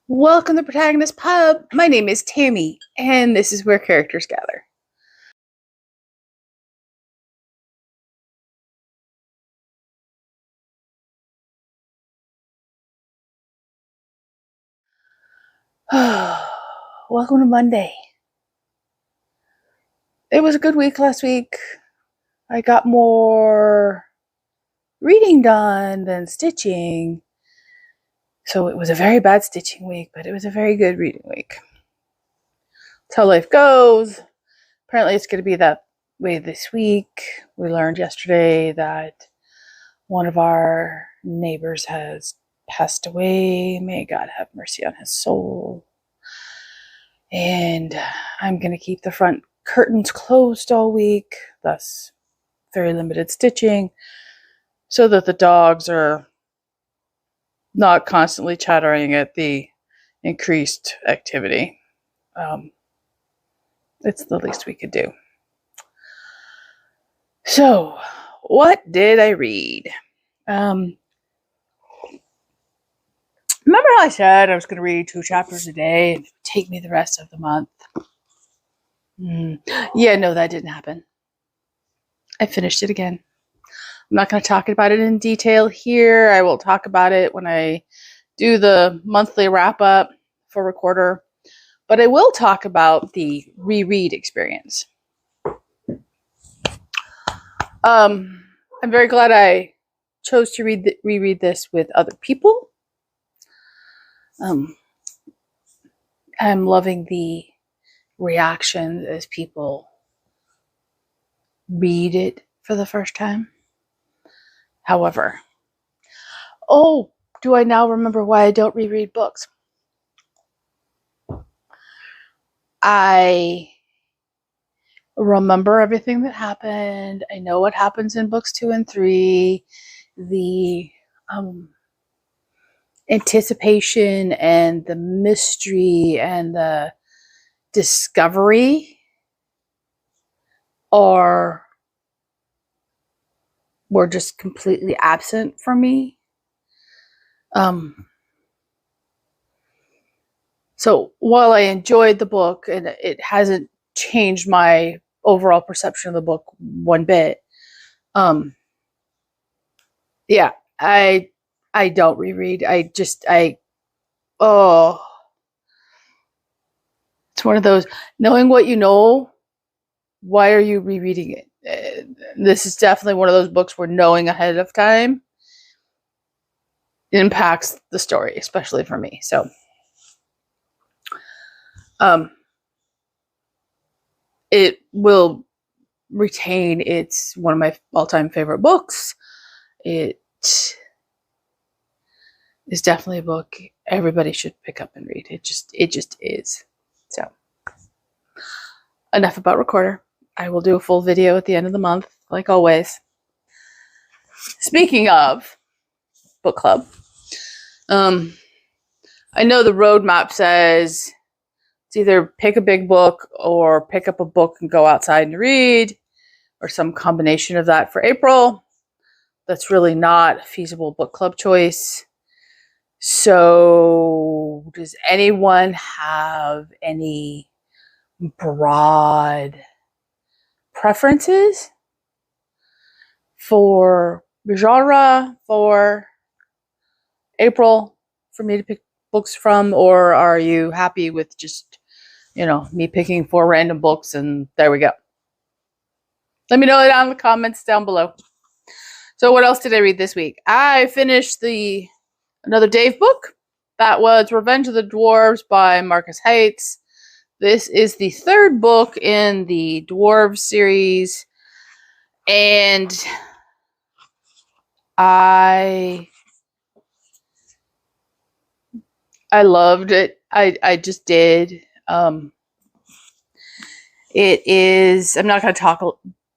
Welcome to Protagonist Pub. My name is Tammy, and this is where characters gather. Welcome to Monday. It was a good week last week. I got more reading done than stitching. So it was a very bad stitching week, but it was a very good reading week. That's how life goes. Apparently it's going to be that way this week. We learned yesterday that one of our neighbors has passed away. May God have mercy on his soul. And I'm going to keep the front curtains closed all week, thus very limited stitching, so that the dogs are not constantly chattering at the increased activity. It's the least we could do. So, what did I read? Remember how I said I was going to read 2 chapters a day and it would take me the rest of the month? Yeah, no, that didn't happen. I finished it again. I'm not going to talk about it in detail here. I will talk about it when I do the monthly wrap-up for Recorder. But I will talk about the reread experience. I'm very glad I chose to reread this with other people. I'm loving the reaction as people read it for the first time. However, do I now remember why I don't reread books? I remember everything that happened. I know what happens in books 2 and 3. The anticipation and the mystery and the discovery were just completely absent from me. So while I enjoyed the book and it hasn't changed my overall perception of the book one bit, yeah, I don't reread. It's one of those, knowing what you know, why are you rereading it? This is definitely one of those books where knowing ahead of time impacts the story, especially for me. So, it will retain. It's one of my all-time favorite books. It is definitely a book everybody should pick up and read. It just is. So, enough about Recorder. I will do a full video at the end of the month, like always. Speaking of book club, I know the roadmap says it's either pick a big book or pick up a book and go outside and read, or some combination of that for April. That's really not a feasible book club choice. So, does anyone have any broad preferences for genre for April for me to pick books from, or are you happy with just, me picking 4 random books and there we go? Let me know it down in the comments down below. So what else did I read this week? I finished another Dave book. That was Revenge of the Dwarves by Marcus Heitz. This is the 3rd book in the Dwarves series, and I loved it. I just did. It is, I'm not going to talk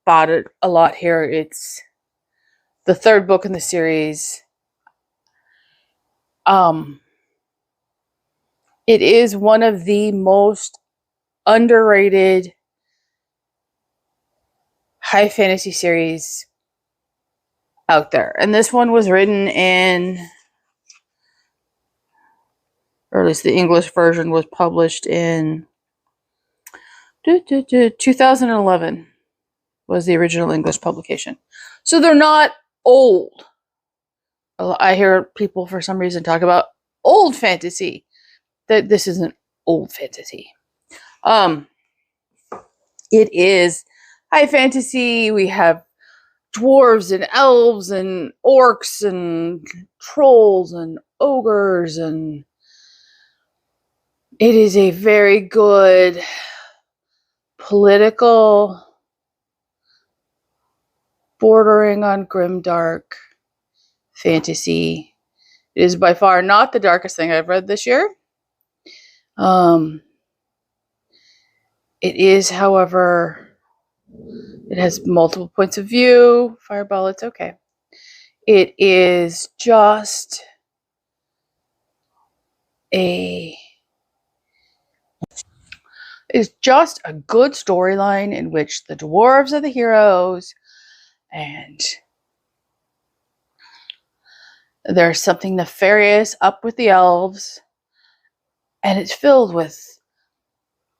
about it a lot here. It's the 3rd book in the series. It is one of the most underrated high fantasy series out there. And this one was written in or at least the English version was published in 2011 was the original English publication. So they're not old. I hear people for some reason talk about old fantasy. That this isn't old fantasy. It is high fantasy. We have dwarves and elves and orcs and trolls and ogres, and it is a very good political, bordering on grimdark fantasy. It is by far not the darkest thing I've read this year. It is, however, it has multiple points of view. Fireball, it's okay. It is just a good storyline in which the dwarves are the heroes, and there's something nefarious up with the elves, and it's filled with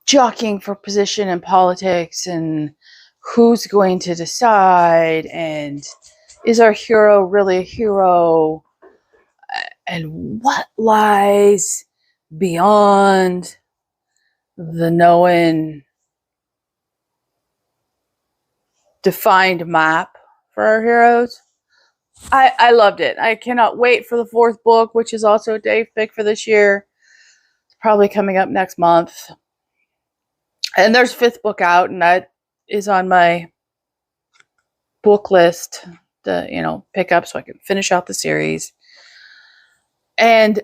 jockeying for position in politics and who's going to decide, and is our hero really a hero, and what lies beyond the known defined map for our heroes. I loved it. I cannot wait for the 4th book, which is also a Dave pick for this year. It's probably coming up next month. And there's 5th book out, and that is on my book list to, pick up so I can finish out the series. And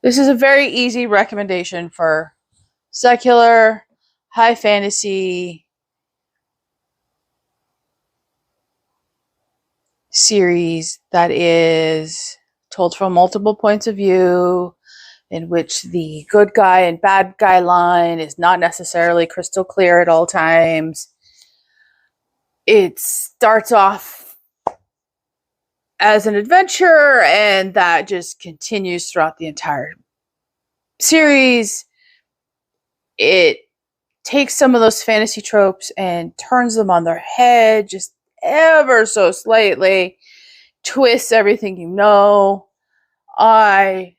this is a very easy recommendation for secular, high fantasy series that is told from multiple points of view, in which the good guy and bad guy line is not necessarily crystal clear at all times. It starts off as an adventure, and that just continues throughout the entire series. It takes some of those fantasy tropes and turns them on their head just ever so slightly, twists everything you know. I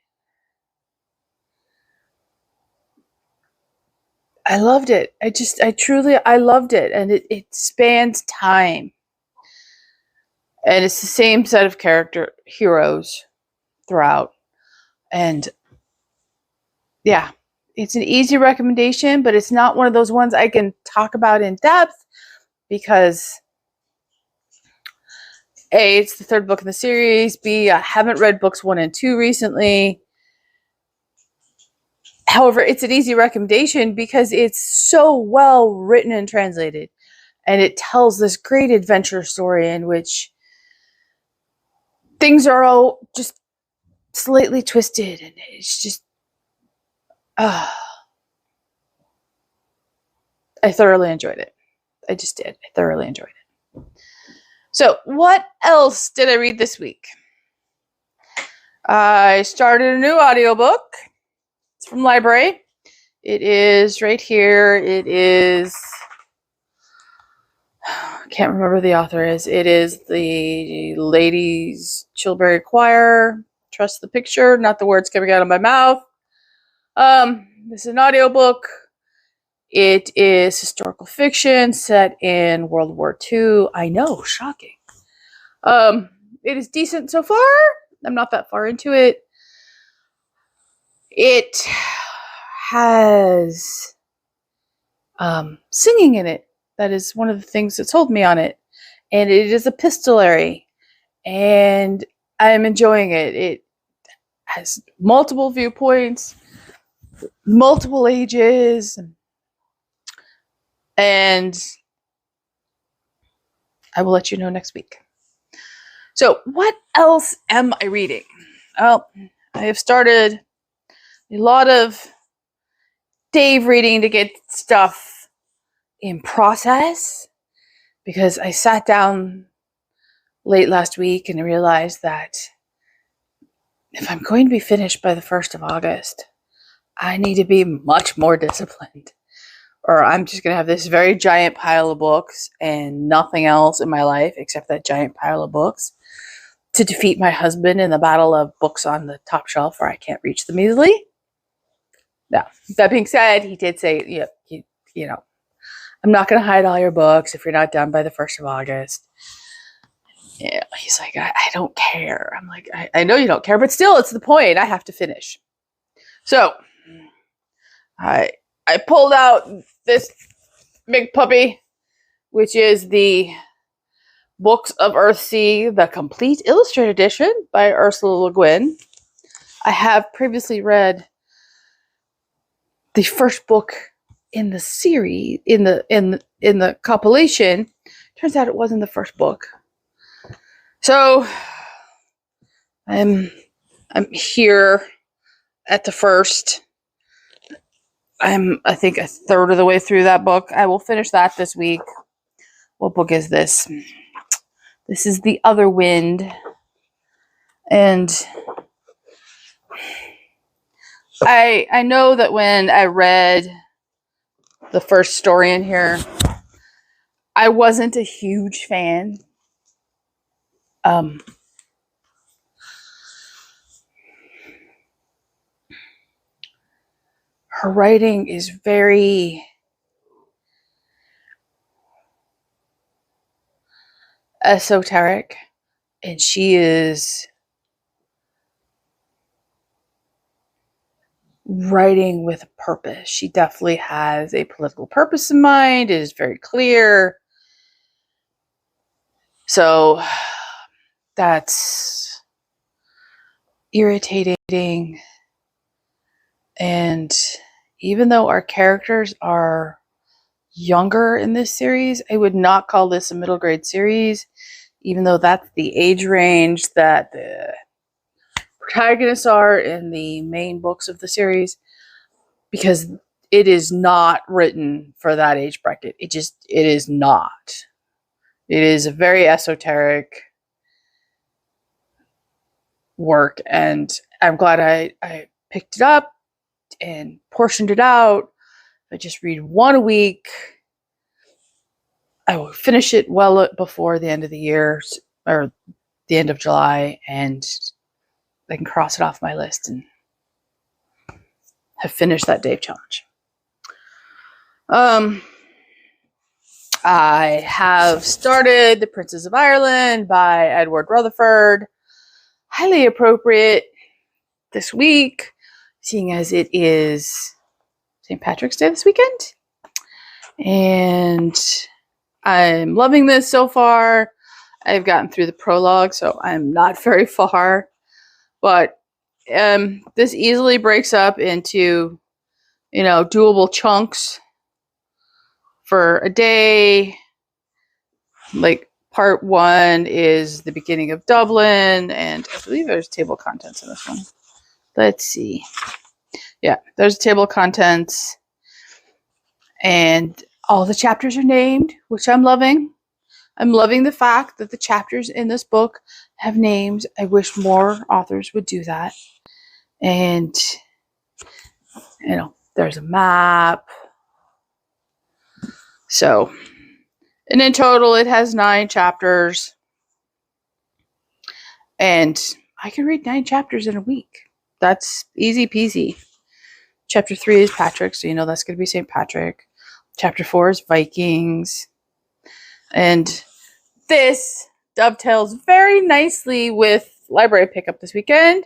loved it. I loved it. And it spans time. And it's the same set of heroes throughout. And yeah, it's an easy recommendation, but it's not one of those ones I can talk about in depth because A, it's the 3rd book in the series. B, I haven't read books 1 and 2 recently. However, it's an easy recommendation because it's so well written and translated. And it tells this great adventure story in which things are all just slightly twisted. And it's just, I thoroughly enjoyed it. I just did. I thoroughly enjoyed it. So, what else did I read this week? I started a new audiobook. It's from library. It is right here. It is, I can't remember who the author is. It is the Ladies Chilbury Choir. Trust the picture, not the words coming out of my mouth. This is an audiobook. It is historical fiction set in World War II. I know, shocking. It is decent so far. I'm not that far into it. It has singing in it. That is one of the things that sold me on it. And it is epistolary. And I'm enjoying it. It has multiple viewpoints, multiple ages, and I will let you know next week. So, what else am I reading? Well, I have started a lot of Dave reading to get stuff in process because I sat down late last week and realized that if I'm going to be finished by the 1st of August, I need to be much more disciplined. Or I'm just going to have this very giant pile of books and nothing else in my life except that giant pile of books to defeat my husband in the battle of books on the top shelf where I can't reach them easily. Now, that being said, he did say, you know, I'm not going to hide all your books if you're not done by the 1st of August. Yeah, he's like, I don't care. I'm like, I know you don't care, but still, it's the point. I have to finish. So, I pulled out this big puppy, which is the Books of Earthsea, the complete illustrated edition by Ursula Le Guin. I have previously read the first book in the series, in the compilation. Turns out it wasn't the first book. So I'm here at the first. I think a third of the way through that book. I will finish that this week. What book is this? This is The Other Wind. And I know that when I read the first story in here, I wasn't a huge fan. Her writing is very esoteric, and she is writing with a purpose. She definitely has a political purpose in mind. It is very clear. So that's irritating. And even though our characters are younger in this series, I would not call this a middle grade series, even though that's the age range that the protagonists are in the main books of the series, because it is not written for that age bracket. It is not. It is a very esoteric work, and I'm glad I picked it up and portioned it out. I just read one a week. I will finish it well before the end of the year, or the end of July, and I can cross it off my list and have finished that Dave challenge. I have started The Princes of Ireland by Edward Rutherford. Highly appropriate this week, seeing as it is St. Patrick's Day this weekend. And I'm loving this so far. I've gotten through the prologue, so I'm not very far. But this easily breaks up into, doable chunks for a day. Like, part 1 is the beginning of Dublin, and I believe there's table contents in this one. Let's see. Yeah, there's table of contents, and all the chapters are named, which I'm loving. I'm loving the fact that the chapters in this book have names. I wish more authors would do that. And, there's a map. So, and in total, it has 9 chapters. And I can read 9 chapters in a week. That's easy peasy. Chapter 3 is Patrick, so that's going to be St. Patrick. Chapter 4 is Vikings. And this dovetails very nicely with library pickup this weekend,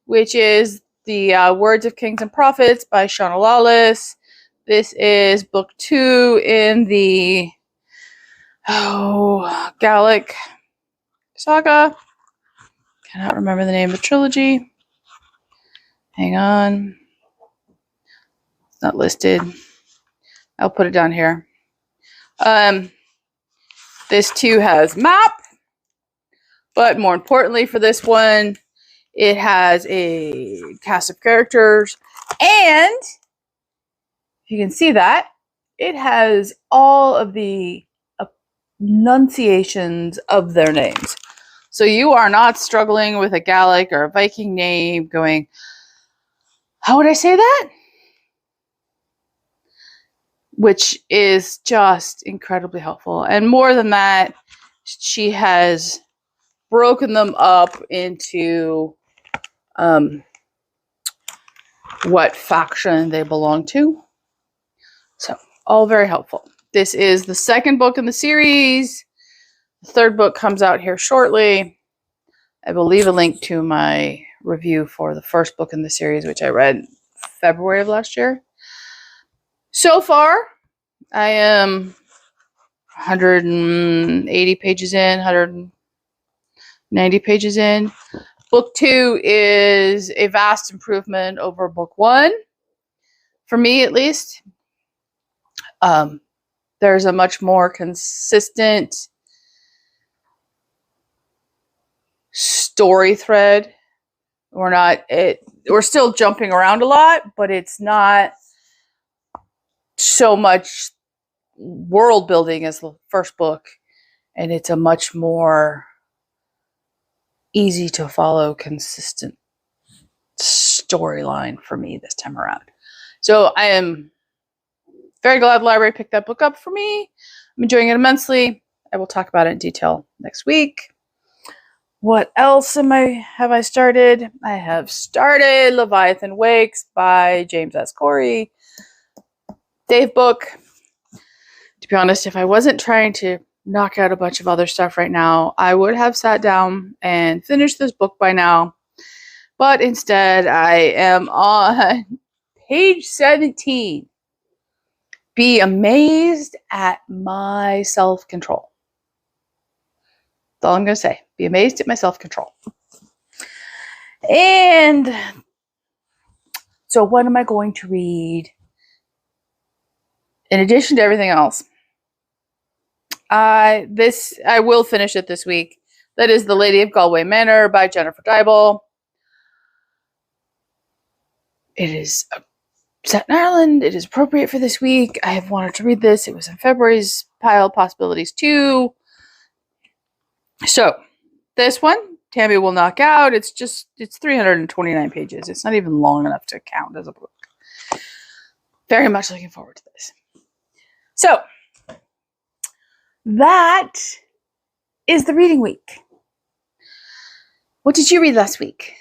which is the Words of Kings and Prophets by Shauna Lawless. This is book 2 in the Gallic saga. Cannot remember the name of the trilogy. Hang on. It's not listed. I'll put it down here. This too has map, but more importantly for this one, it has a cast of characters, and you can see that it has all of the enunciations of their names. So you are not struggling with a Gallic or a Viking name going, how would I say that? Which is just incredibly helpful. And more than that, she has broken them up into what faction they belong to. So, all very helpful. This is the second book in the series. The third book comes out here shortly. I will leave a link to my review for the first book in the series, which I read February of last year. So far, I am 180 pages in, 190 pages in. Book 2 is a vast improvement over book 1, for me at least. There's a much more consistent story thread. We're still jumping around a lot, but it's not so much world building as the first book, and it's a much more easy to follow, consistent storyline for me this time around. So I am very glad the library picked that book up for me. I'm enjoying it immensely. I will talk about it in detail next week. What else have I started? I have started Leviathan Wakes by James S. Corey. Dave book. To be honest, if I wasn't trying to knock out a bunch of other stuff right now, I would have sat down and finished this book by now. But instead, I am on page 17. Be amazed at my self-control. That's all I'm going to say. Be amazed at my self-control. And so what am I going to read? In addition to everything else, I will finish it this week. That is The Lady of Galway Manor by Jennifer Dybel. It is set in Ireland. It is appropriate for this week. I have wanted to read this. It was in February's pile of possibilities too. So this one, Tammy will knock out. It's 329 pages. It's not even long enough to count as a book. Very much looking forward to this. So that is the reading week. What did you read last week?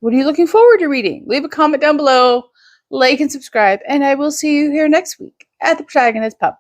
What are you looking forward to reading? Leave a comment down below, like and subscribe, and I will see you here next week at the Protagonist Pub.